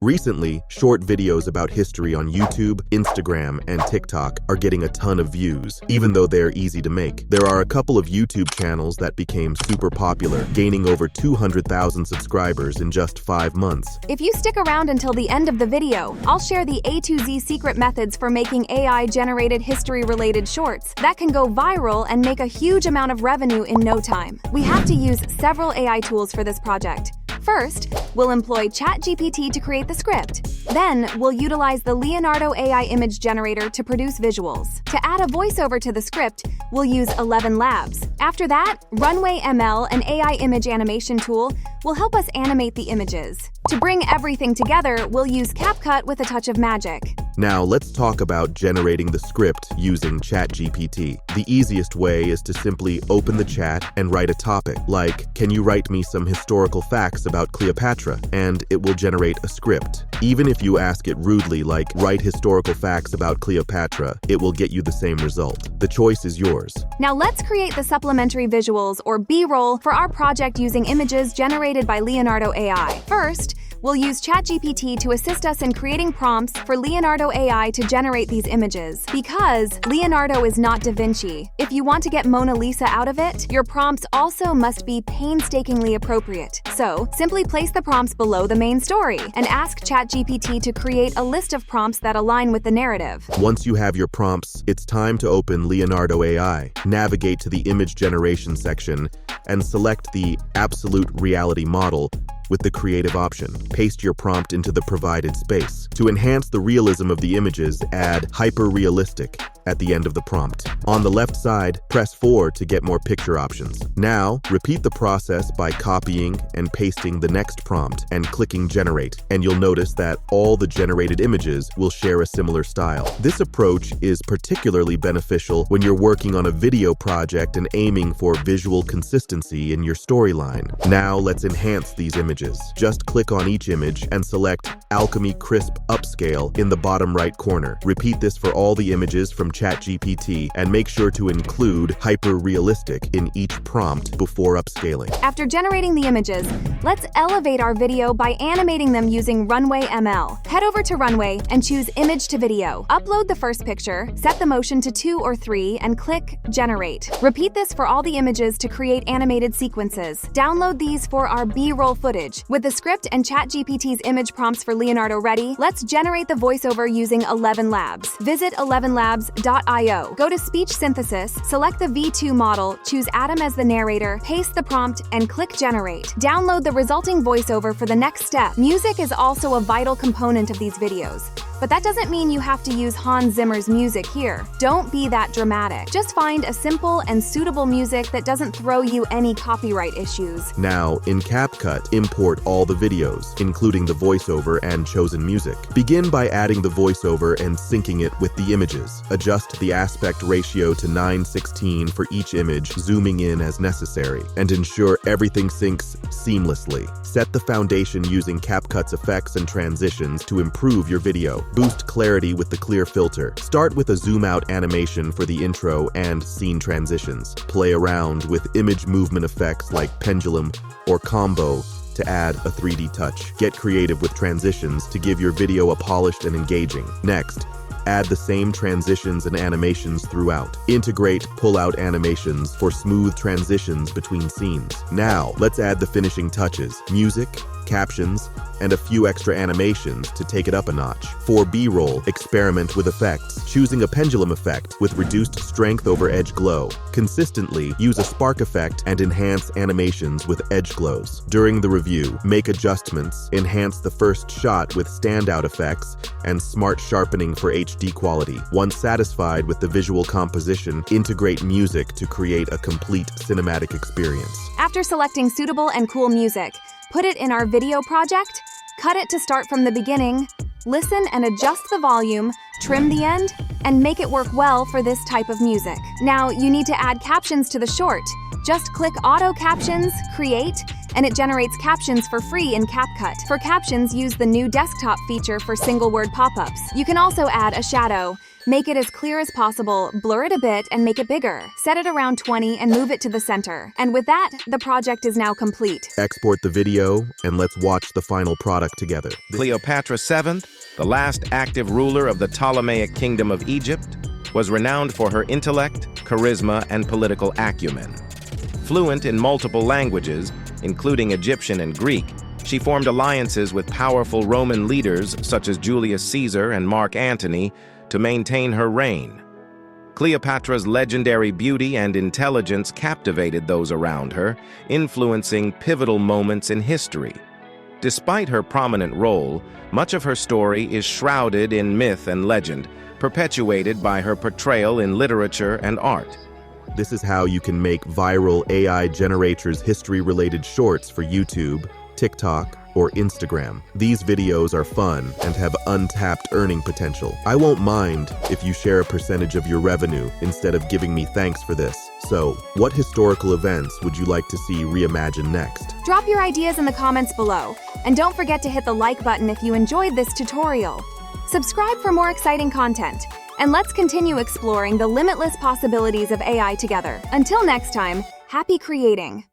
Recently, short videos about history on YouTube, Instagram, and TikTok are getting a ton of views, even though they're easy to make. There are a couple of YouTube channels that became super popular, gaining over 200,000 subscribers in just 5 months. If you stick around until the end of the video, I'll share the A to Z secret methods for making AI-generated history-related shorts that can go viral and make a huge amount of revenue in no time. We have to use several AI tools for this project. First, we'll employ ChatGPT to create the script. Then, we'll utilize the Leonardo AI image generator to produce visuals. To add a voiceover to the script, we'll use ElevenLabs. After that, Runway.ml, an AI image animation tool, will help us animate the images. To bring everything together, we'll use CapCut with a touch of magic. Now, let's talk about generating the script using ChatGPT. The easiest way is to simply open the chat and write a topic, like, "Can you write me some historical facts about Cleopatra?" And it will generate a script. Even if you ask it rudely, like, "Write historical facts about Cleopatra," it will get you the same result. The choice is yours. Now let's create the supplementary visuals, or B-roll, for our project using images generated by Leonardo AI. First, we'll use ChatGPT to assist us in creating prompts for Leonardo AI to generate these images. Because Leonardo is not Da Vinci, if you want to get Mona Lisa out of it, your prompts also must be painstakingly appropriate. So, simply place the prompts below the main story and ask ChatGPT to create a list of prompts that align with the narrative. Once you have your prompts, it's time to open Leonardo AI. Navigate to the image generation section and select the absolute reality model with the creative option. Paste your prompt into the provided space. To enhance the realism of the images, add hyper-realistic at the end of the prompt. On the left side, press 4 to get more picture options. Now, repeat the process by copying and pasting the next prompt and clicking generate, and you'll notice that all the generated images will share a similar style. This approach is particularly beneficial when you're working on a video project and aiming for visual consistency in your storyline. Now, let's enhance these images. Just click on each image and select Alchemy Crisp Upscale in the bottom right corner. Repeat this for all the images from ChatGPT and make sure to include hyper-realistic in each prompt before upscaling. After generating the images, let's elevate our video by animating them using Runway.ml. Head over to Runway and choose Image to Video. Upload the first picture, set the motion to 2 or 3, and click Generate. Repeat this for all the images to create animated sequences. Download these for our B-roll footage. With the script and ChatGPT's image prompts for Leonardo ready, let's generate the voiceover using ElevenLabs. Visit ElevenLabs.io. Go to Speech Synthesis, select the V2 model, choose Adam as the narrator, paste the prompt, and click Generate. Download the resulting voiceover for the next step. Music is also a vital component of these videos. But that doesn't mean you have to use Hans Zimmer's music here. Don't be that dramatic. Just find a simple and suitable music that doesn't throw you any copyright issues. Now, in CapCut, import all the videos, including the voiceover and chosen music. Begin by adding the voiceover and syncing it with the images. Adjust the aspect ratio to 9:16 for each image, zooming in as necessary, and ensure everything syncs seamlessly. Set the foundation using CapCut's effects and transitions to improve your video. Boost clarity with the clear filter. Start with a zoom-out animation for the intro and scene transitions. Play around with image movement effects like pendulum or combo to add a 3D touch. Get creative with transitions to give your video a polished and engaging. Next, add the same transitions and animations throughout. Integrate pull-out animations for smooth transitions between scenes. Now, let's add the finishing touches, music, captions, and a few extra animations to take it up a notch. For B-roll, experiment with effects, choosing a pendulum effect with reduced strength over edge glow. Consistently, use a spark effect and enhance animations with edge glows. During the review, make adjustments, enhance the first shot with standout effects, and smart sharpening for HD quality. Once satisfied with the visual composition, integrate music to create a complete cinematic experience. After selecting suitable and cool music, put it in our video project, cut it to start from the beginning, listen and adjust the volume, trim the end, and make it work well for this type of music. Now, you need to add captions to the short. Just click Auto Captions, Create, and it generates captions for free in CapCut. For captions, use the new desktop feature for single-word pop-ups. You can also add a shadow. Make it as clear as possible, blur it a bit, and make it bigger. Set it around 20 and move it to the center. And with that, the project is now complete. Export the video, and let's watch the final product together. Cleopatra VII, the last active ruler of the Ptolemaic Kingdom of Egypt, was renowned for her intellect, charisma, and political acumen. Fluent in multiple languages, including Egyptian and Greek, she formed alliances with powerful Roman leaders such as Julius Caesar and Mark Antony to maintain her reign. Cleopatra's legendary beauty and intelligence captivated those around her, influencing pivotal moments in history. Despite her prominent role, much of her story is shrouded in myth and legend, perpetuated by her portrayal in literature and art. This is how you can make viral AI generators history-related shorts for YouTube, TikTok, or Instagram. These videos are fun and have untapped earning potential. I won't mind if you share a percentage of your revenue instead of giving me thanks for this. So, what historical events would you like to see reimagined next? Drop your ideas in the comments below, and don't forget to hit the like button if you enjoyed this tutorial. Subscribe for more exciting content, and let's continue exploring the limitless possibilities of AI together. Until next time, happy creating!